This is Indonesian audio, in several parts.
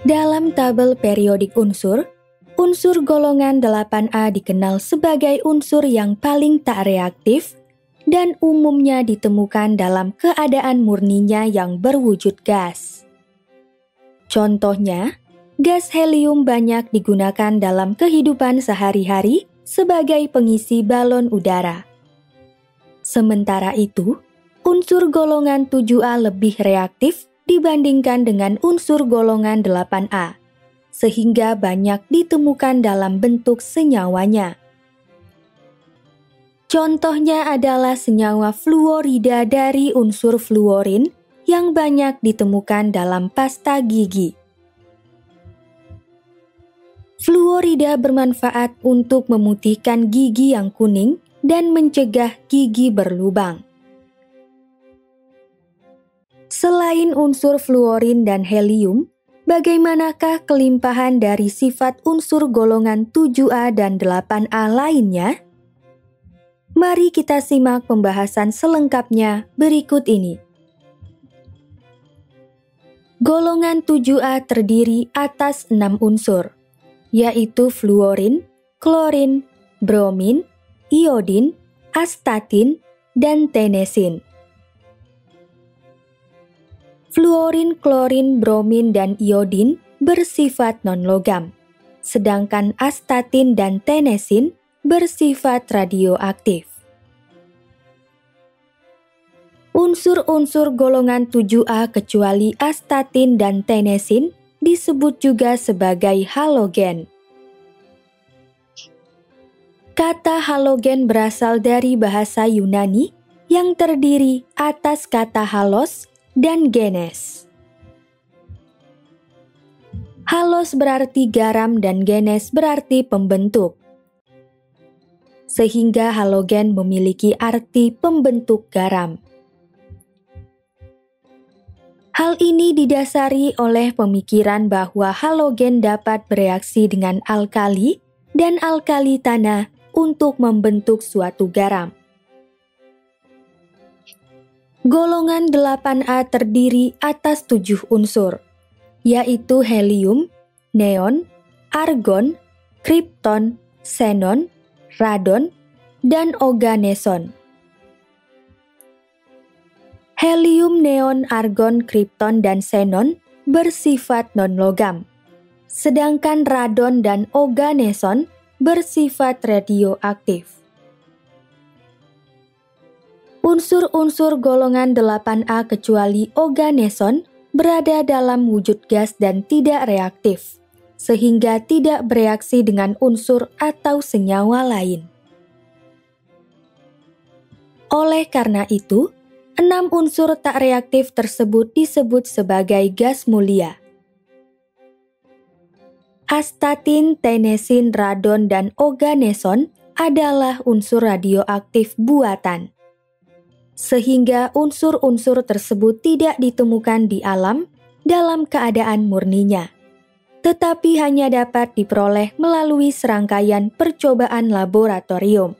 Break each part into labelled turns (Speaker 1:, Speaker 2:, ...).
Speaker 1: Dalam tabel periodik unsur, unsur golongan 8A dikenal sebagai unsur yang paling tak reaktif dan umumnya ditemukan dalam keadaan murninya yang berwujud gas. Contohnya, gas helium banyak digunakan dalam kehidupan sehari-hari sebagai pengisi balon udara. Sementara itu, unsur golongan 7A lebih reaktif dibandingkan dengan unsur golongan 8A, sehingga banyak ditemukan dalam bentuk senyawanya. Contohnya adalah senyawa fluorida dari unsur fluorin yang banyak ditemukan dalam pasta gigi. Fluorida bermanfaat untuk memutihkan gigi yang kuning dan mencegah gigi berlubang. Selain unsur fluorin dan helium, bagaimanakah kelimpahan dari sifat unsur golongan 7A dan 8A lainnya? Mari kita simak pembahasan selengkapnya berikut ini. Golongan 7A terdiri atas 6 unsur, yaitu fluorin, klorin, bromin, iodin, astatin, dan tenesin. Fluorin, klorin, bromin, dan iodin bersifat non-logam, sedangkan astatin dan tenesin bersifat radioaktif. Unsur-unsur golongan 7A kecuali astatin dan tenesin disebut juga sebagai halogen. Kata halogen berasal dari bahasa Yunani yang terdiri atas kata halos dan genes. Halos berarti garam dan genes berarti pembentuk. Sehingga halogen memiliki arti pembentuk garam. Hal ini didasari oleh pemikiran bahwa halogen dapat bereaksi dengan alkali dan alkali tanah untuk membentuk suatu garam. Golongan 8A terdiri atas 7 unsur, yaitu helium, neon, argon, kripton, xenon, radon, dan oganeson. Helium, neon, argon, kripton, dan xenon bersifat non-logam, sedangkan radon dan oganeson bersifat radioaktif. Unsur-unsur golongan 8A kecuali oganeson berada dalam wujud gas dan tidak reaktif, sehingga tidak bereaksi dengan unsur atau senyawa lain. Oleh karena itu, 6 unsur tak reaktif tersebut disebut sebagai gas mulia. Astatin, tenesin, radon, dan oganeson adalah unsur radioaktif buatan. Sehingga unsur-unsur tersebut tidak ditemukan di alam dalam keadaan murninya, tetapi hanya dapat diperoleh melalui serangkaian percobaan laboratorium.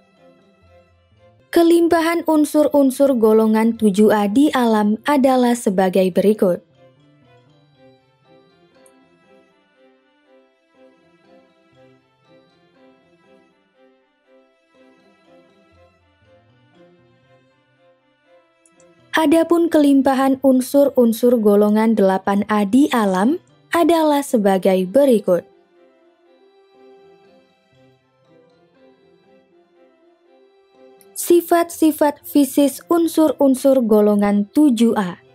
Speaker 1: Kelimpahan unsur-unsur golongan 7A di alam adalah sebagai berikut. Adapun kelimpahan unsur-unsur golongan 8A di alam adalah sebagai berikut. Sifat-sifat fisis unsur-unsur golongan 7A.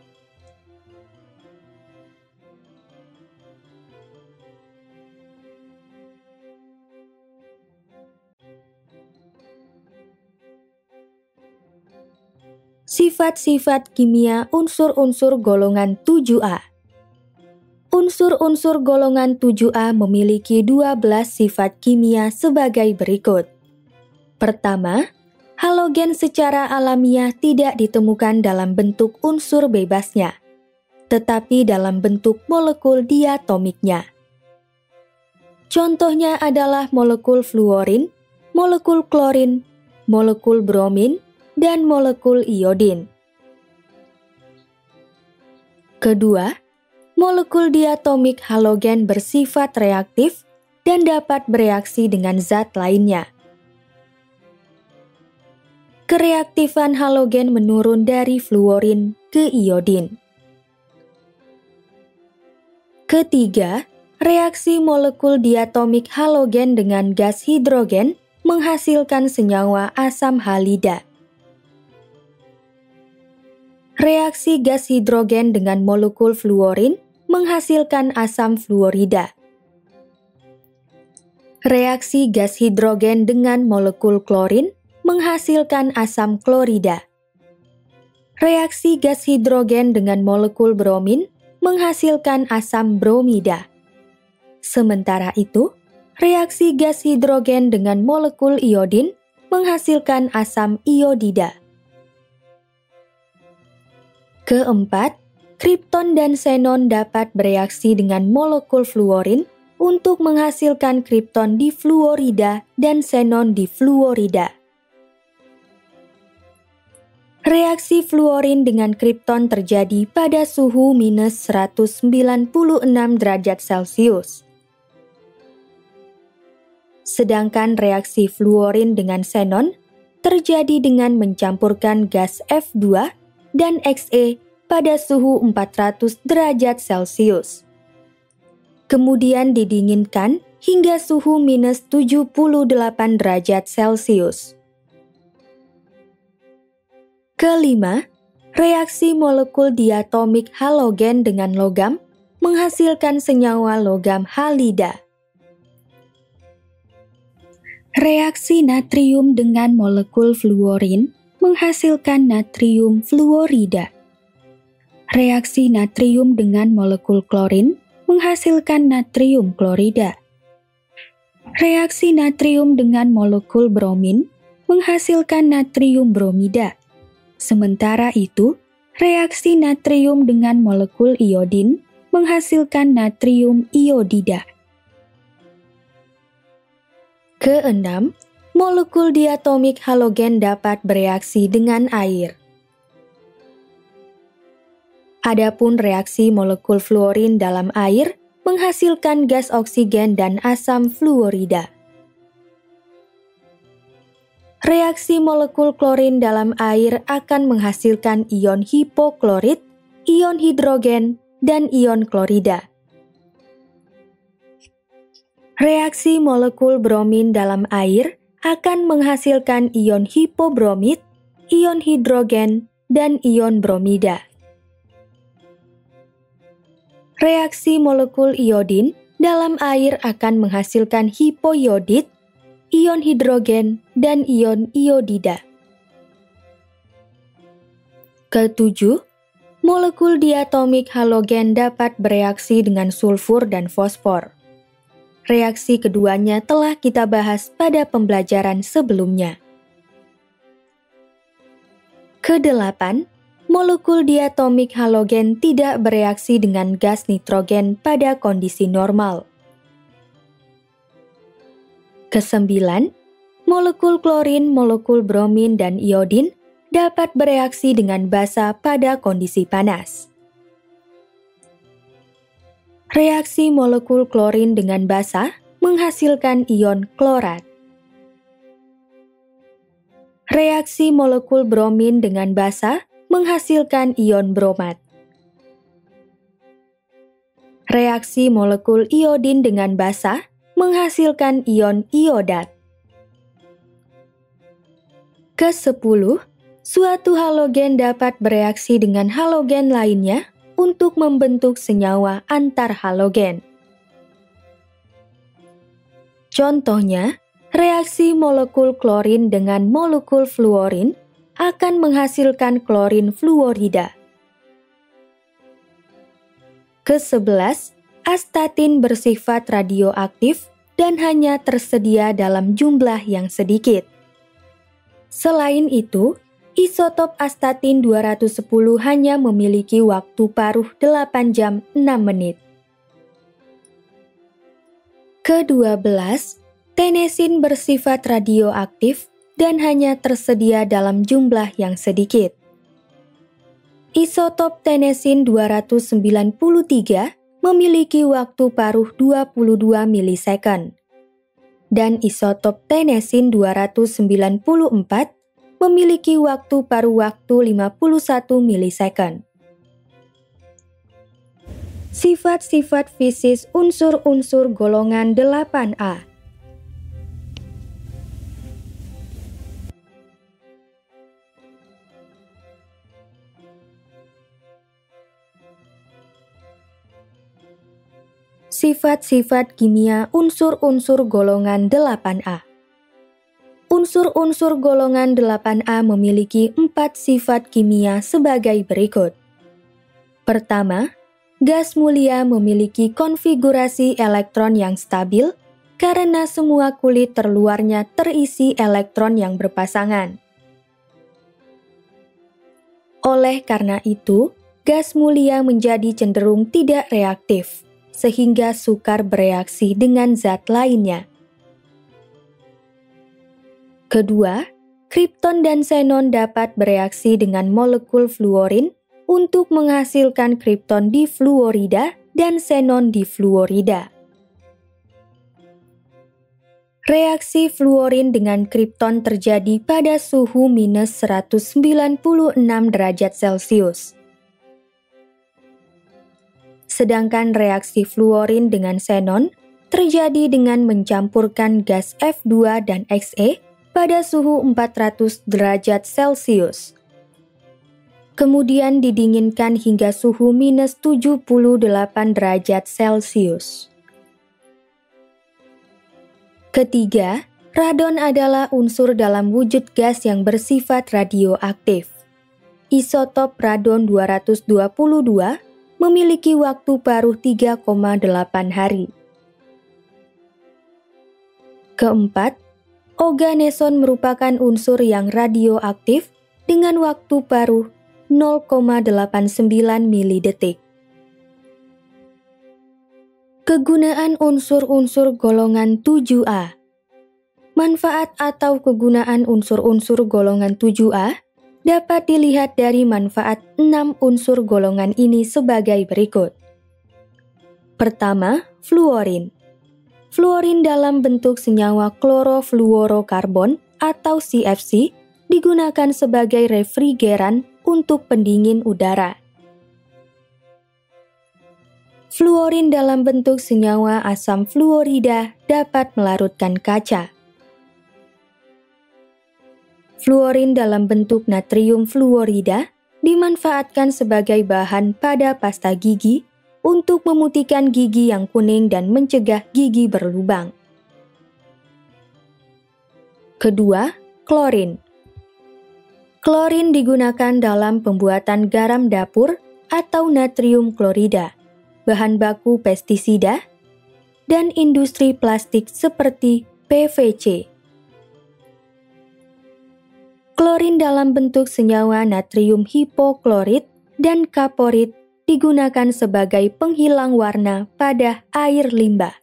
Speaker 1: Sifat-sifat kimia unsur-unsur golongan 7A. Unsur-unsur golongan 7A memiliki 12 sifat kimia sebagai berikut. Pertama, halogen secara alamiah tidak ditemukan dalam bentuk unsur bebasnya, tetapi dalam bentuk molekul diatomiknya. Contohnya adalah molekul fluorin, molekul klorin, molekul bromin, dan molekul iodin. Kedua, molekul diatomik halogen bersifat reaktif dan dapat bereaksi dengan zat lainnya. Kereaktifan halogen menurun dari fluorin ke iodin. Ketiga, reaksi molekul diatomik halogen dengan gas hidrogen menghasilkan senyawa asam halida. Reaksi gas hidrogen dengan molekul fluorin menghasilkan asam fluorida. Reaksi gas hidrogen dengan molekul klorin menghasilkan asam klorida. Reaksi gas hidrogen dengan molekul bromin menghasilkan asam bromida. Sementara itu, reaksi gas hidrogen dengan molekul iodin menghasilkan asam iodida. Keempat, kripton dan xenon dapat bereaksi dengan molekul fluorin untuk menghasilkan kripton difluorida dan xenon difluorida. Reaksi fluorin dengan kripton terjadi pada suhu minus 196 derajat Celcius. Sedangkan reaksi fluorin dengan xenon terjadi dengan mencampurkan gas F2 dan Xe pada suhu 400 derajat Celcius. Kemudian didinginkan hingga suhu minus 78 derajat Celcius. Kelima, reaksi molekul diatomik halogen dengan logam menghasilkan senyawa logam halida. Reaksi natrium dengan molekul fluorin menghasilkan natrium fluorida. Reaksi natrium dengan molekul klorin menghasilkan natrium klorida. Reaksi natrium dengan molekul bromin menghasilkan natrium bromida. Sementara itu, reaksi natrium dengan molekul iodin menghasilkan natrium iodida. Keenam, molekul diatomik halogen dapat bereaksi dengan air. Adapun reaksi molekul fluorin dalam air menghasilkan gas oksigen dan asam fluorida. Reaksi molekul klorin dalam air akan menghasilkan ion hipoklorit, ion hidrogen, dan ion klorida. Reaksi molekul bromin dalam air akan menghasilkan ion hipobromit, ion hidrogen, dan ion bromida. Reaksi molekul iodin dalam air akan menghasilkan hipoiodit, ion hidrogen, dan ion iodida. Ketujuh, molekul diatomik halogen dapat bereaksi dengan sulfur dan fosfor. Reaksi keduanya telah kita bahas pada pembelajaran sebelumnya. Kedelapan, molekul diatomik halogen tidak bereaksi dengan gas nitrogen pada kondisi normal. Kesembilan, molekul klorin, molekul bromin, dan iodin dapat bereaksi dengan basa pada kondisi panas. Reaksi molekul klorin dengan basa menghasilkan ion klorat. Reaksi molekul bromin dengan basa menghasilkan ion bromat. Reaksi molekul iodin dengan basa menghasilkan ion iodat. Ke-10, suatu halogen dapat bereaksi dengan halogen lainnya untuk membentuk senyawa antarhalogen. Contohnya, reaksi molekul klorin dengan molekul fluorin akan menghasilkan klorin fluorida. Ke-11, astatin bersifat radioaktif dan hanya tersedia dalam jumlah yang sedikit. Selain itu, isotop astatin 210 hanya memiliki waktu paruh 8 jam 6 menit. Ke-12, tenesin bersifat radioaktif dan hanya tersedia dalam jumlah yang sedikit. Isotop tenesin 293 memiliki waktu paruh 22 milisekund. Dan isotop tenosin 294 memiliki waktu paruh waktu 51 milisekund. Sifat-sifat fisis unsur-unsur golongan 8A. Sifat-sifat kimia unsur-unsur golongan 8A. Unsur-unsur golongan 8A memiliki 4 sifat kimia sebagai berikut. Pertama, gas mulia memiliki konfigurasi elektron yang stabil karena semua kulit terluarnya terisi elektron yang berpasangan. Oleh karena itu, gas mulia menjadi cenderung tidak reaktif, sehingga sukar bereaksi dengan zat lainnya. Kedua, kripton dan xenon dapat bereaksi dengan molekul fluorin untuk menghasilkan kripton difluorida dan xenon difluorida. Reaksi fluorin dengan kripton terjadi pada suhu minus 196 derajat Celcius. Sedangkan reaksi fluorin dengan xenon terjadi dengan mencampurkan gas F2 dan Xe pada suhu 400 derajat Celcius. Kemudian didinginkan hingga suhu minus 78 derajat Celcius. Ketiga, radon adalah unsur dalam wujud gas yang bersifat radioaktif. Isotop radon 222 memiliki waktu paruh 3,8 hari. Keempat, oganeson merupakan unsur yang radioaktif dengan waktu paruh 0,89 milidetik. Kegunaan unsur-unsur golongan 7A. Manfaat atau kegunaan unsur-unsur golongan 7A dapat dilihat dari manfaat 6 unsur golongan ini sebagai berikut. Pertama, fluorin. Fluorin dalam bentuk senyawa klorofluorokarbon atau CFC digunakan sebagai refrigeran untuk pendingin udara. Fluorin dalam bentuk senyawa asam fluorida dapat melarutkan kaca. Fluorin dalam bentuk natrium fluorida dimanfaatkan sebagai bahan pada pasta gigi untuk memutihkan gigi yang kuning dan mencegah gigi berlubang. Kedua, klorin. Klorin digunakan dalam pembuatan garam dapur atau natrium klorida, bahan baku pestisida, dan industri plastik seperti PVC. Klorin dalam bentuk senyawa natrium hipoklorit dan kaporit digunakan sebagai penghilang warna pada air limbah.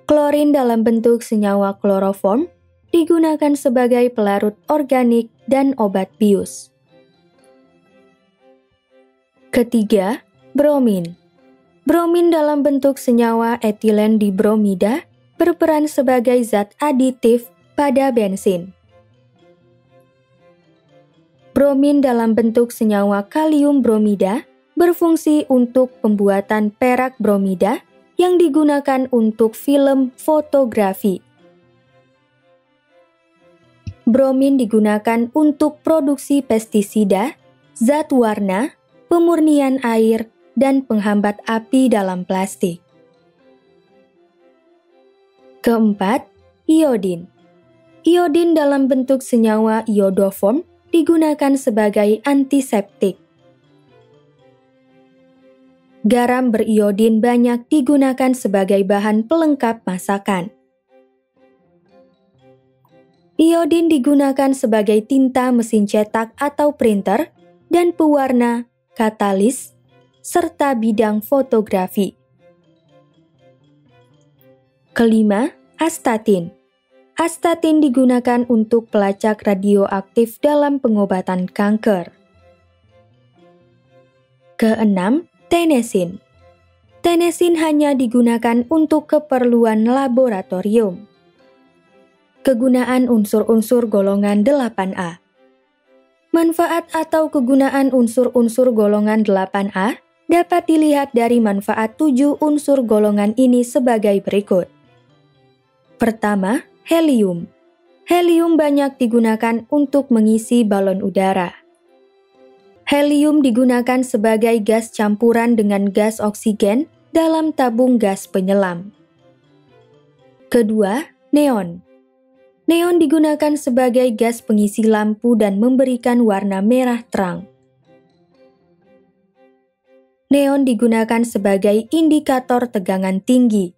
Speaker 1: Klorin dalam bentuk senyawa kloroform digunakan sebagai pelarut organik dan obat bius. Ketiga, bromin. Bromin dalam bentuk senyawa etilen dibromida berperan sebagai zat aditif pada bensin. Bromin dalam bentuk senyawa kalium bromida berfungsi untuk pembuatan perak bromida yang digunakan untuk film fotografi. Bromin digunakan untuk produksi pestisida, zat warna, pemurnian air, dan penghambat api dalam plastik. Keempat, iodin. Iodin dalam bentuk senyawa iodoform digunakan sebagai antiseptik. Garam beriodin banyak digunakan sebagai bahan pelengkap masakan. Iodin digunakan sebagai tinta mesin cetak atau printer dan pewarna, katalis, serta bidang fotografi. Kelima, astatin. Astatin digunakan untuk pelacak radioaktif dalam pengobatan kanker. Keenam, Tennessine. Tennessine hanya digunakan untuk keperluan laboratorium. Kegunaan unsur-unsur golongan 8A. Manfaat atau kegunaan unsur-unsur golongan 8A dapat dilihat dari manfaat 7 unsur golongan ini sebagai berikut. Pertama, helium. Helium banyak digunakan untuk mengisi balon udara. Helium digunakan sebagai gas campuran dengan gas oksigen dalam tabung gas penyelam. Kedua, neon. Neon digunakan sebagai gas pengisi lampu dan memberikan warna merah terang. Neon digunakan sebagai indikator tegangan tinggi,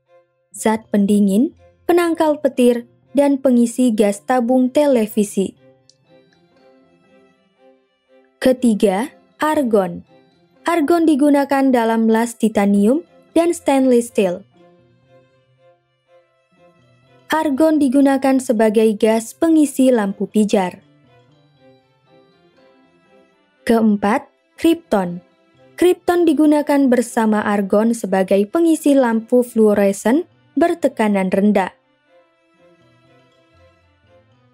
Speaker 1: zat pendingin, penangkal petir, dan pengisi gas tabung televisi. Ketiga, argon. Argon digunakan dalam las titanium dan stainless steel. Argon digunakan sebagai gas pengisi lampu pijar. Keempat, krypton. Krypton digunakan bersama argon sebagai pengisi lampu fluoresen bertekanan rendah.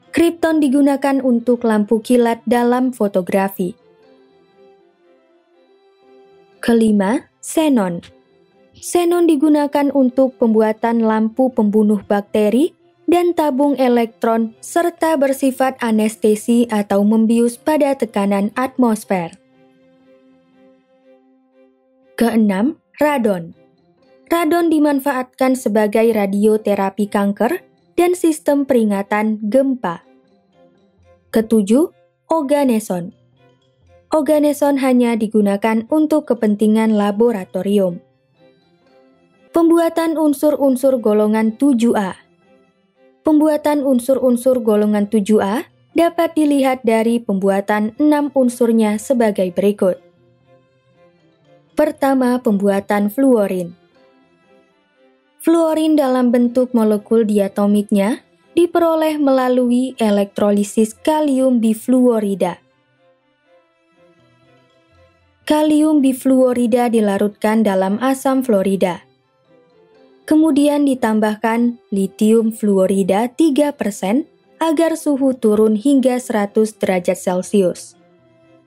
Speaker 1: Krypton digunakan untuk lampu kilat dalam fotografi. Kelima, xenon. Xenon digunakan untuk pembuatan lampu pembunuh bakteri dan tabung elektron serta bersifat anestesi atau membius pada tekanan atmosfer. Keenam, radon. Radon dimanfaatkan sebagai radioterapi kanker dan sistem peringatan gempa. Ketujuh, oganeson. Oganeson hanya digunakan untuk kepentingan laboratorium. Pembuatan unsur-unsur golongan 7A. Pembuatan unsur-unsur golongan 7A dapat dilihat dari pembuatan 6 unsurnya sebagai berikut. Pertama, pembuatan fluorin. Fluorin dalam bentuk molekul diatomiknya diperoleh melalui elektrolisis kalium bifluorida. Kalium bifluorida dilarutkan dalam asam fluorida. Kemudian ditambahkan litium fluorida 3% agar suhu turun hingga 100 derajat Celcius.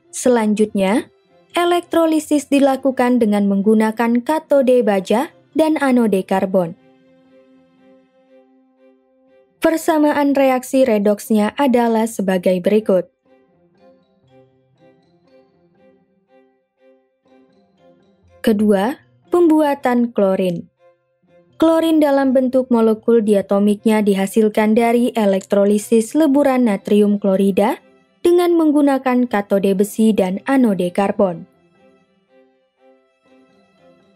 Speaker 1: Selanjutnya, elektrolisis dilakukan dengan menggunakan katode baja dan anode karbon. Persamaan reaksi redoksnya adalah sebagai berikut. Kedua, pembuatan klorin. Klorin dalam bentuk molekul diatomiknya dihasilkan dari elektrolisis leburan natrium klorida dengan menggunakan katode besi dan anode karbon.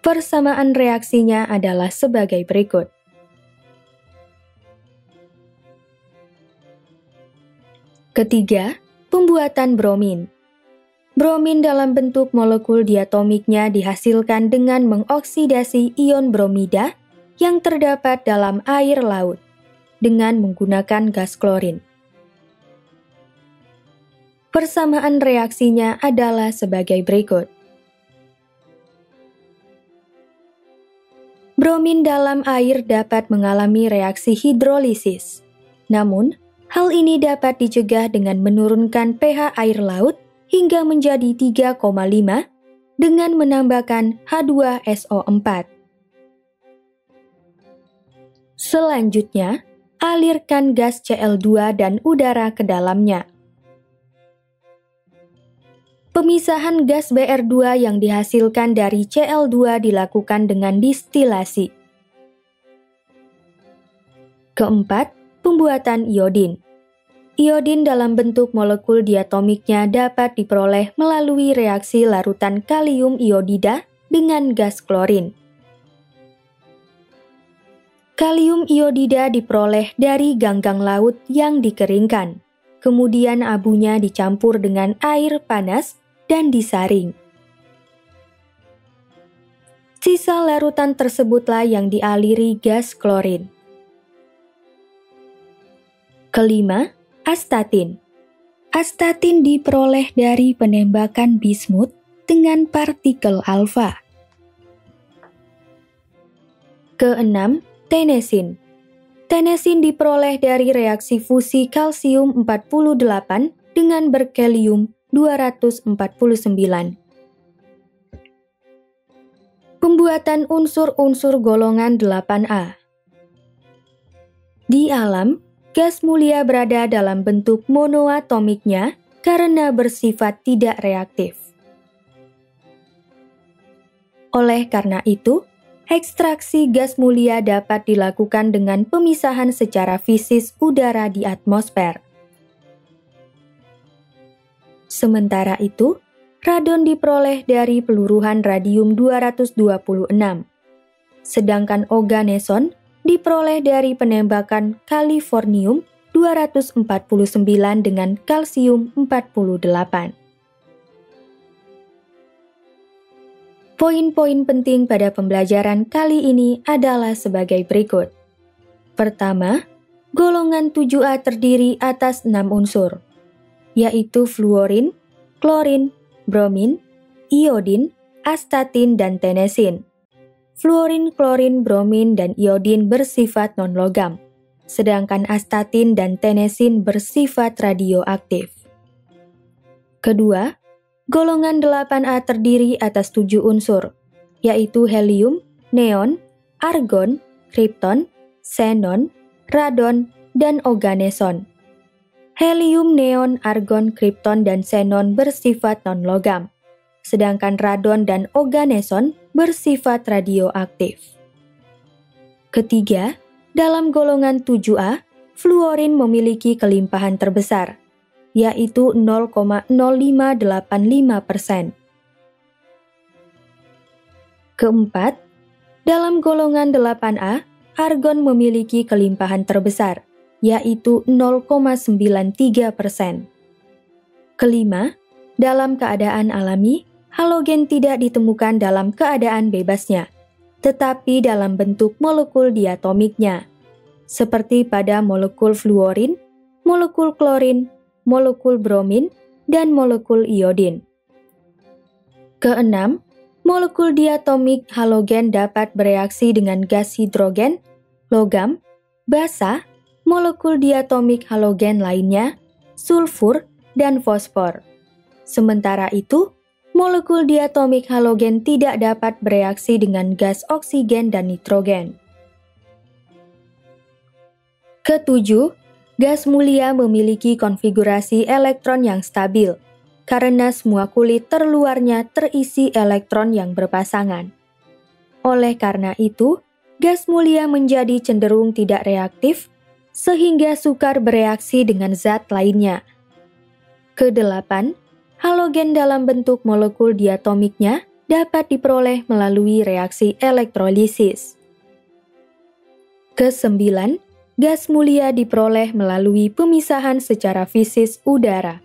Speaker 1: Persamaan reaksinya adalah sebagai berikut. Ketiga, pembuatan bromin. Bromin dalam bentuk molekul diatomiknya dihasilkan dengan mengoksidasi ion bromida yang terdapat dalam air laut dengan menggunakan gas klorin. Persamaan reaksinya adalah sebagai berikut. Bromin dalam air dapat mengalami reaksi hidrolisis. Namun, hal ini dapat dicegah dengan menurunkan pH air laut hingga menjadi 3,5 dengan menambahkan H2SO4. Selanjutnya, alirkan gas Cl2 dan udara ke dalamnya. Pemisahan gas Br2 yang dihasilkan dari Cl2 dilakukan dengan distilasi. Keempat, pembuatan iodin. Iodin dalam bentuk molekul diatomiknya dapat diperoleh melalui reaksi larutan kalium iodida dengan gas klorin. Kalium iodida diperoleh dari ganggang laut yang dikeringkan. Kemudian abunya dicampur dengan air panas dan disaring. Sisa larutan tersebutlah yang dialiri gas klorin. Kelima, astatin. Astatin diperoleh dari penembakan bismut dengan partikel alfa. Keenam, tenesin. Tenesin diperoleh dari reaksi fusi kalsium 48 dengan berkelium 249. Pembuatan unsur-unsur golongan 8A. Di alam, gas mulia berada dalam bentuk monoatomiknya karena bersifat tidak reaktif. Oleh karena itu, ekstraksi gas mulia dapat dilakukan dengan pemisahan secara fisis udara di atmosfer. Sementara itu, radon diperoleh dari peluruhan radium-226, sedangkan oganeson diperoleh dari penembakan kalifornium-249 dengan kalsium-48. Poin-poin penting pada pembelajaran kali ini adalah sebagai berikut. Pertama, golongan 7A terdiri atas 6 unsur, yaitu fluorin, klorin, bromin, iodin, astatin, dan tenesin. Fluorin, klorin, bromin, dan iodin bersifat non-logam, sedangkan astatin dan tenesin bersifat radioaktif. Kedua, golongan 8A terdiri atas 7 unsur, yaitu helium, neon, argon, kripton, xenon, radon, dan oganeson. Helium, neon, argon, kripton, dan xenon bersifat non-logam, sedangkan radon dan oganeson bersifat radioaktif. Ketiga, dalam golongan 7A, fluorin memiliki kelimpahan terbesar, yaitu 0,0585%. Keempat, dalam golongan 8A, argon memiliki kelimpahan terbesar, yaitu 0,93%. Kelima, dalam keadaan alami, halogen tidak ditemukan dalam keadaan bebasnya, tetapi dalam bentuk molekul diatomiknya, seperti pada molekul fluorin, molekul klorin, molekul bromin, dan molekul iodin. Keenam, molekul diatomik halogen dapat bereaksi dengan gas hidrogen, logam, basa, molekul diatomik halogen lainnya, sulfur, dan fosfor. Sementara itu, molekul diatomik halogen tidak dapat bereaksi dengan gas oksigen dan nitrogen. Ketujuh, gas mulia memiliki konfigurasi elektron yang stabil, karena semua kulit terluarnya terisi elektron yang berpasangan. Oleh karena itu, gas mulia menjadi cenderung tidak reaktif, sehingga sukar bereaksi dengan zat lainnya. Kedelapan, halogen dalam bentuk molekul diatomiknya dapat diperoleh melalui reaksi elektrolisis. Kesembilan, gas mulia diperoleh melalui pemisahan secara fisis udara.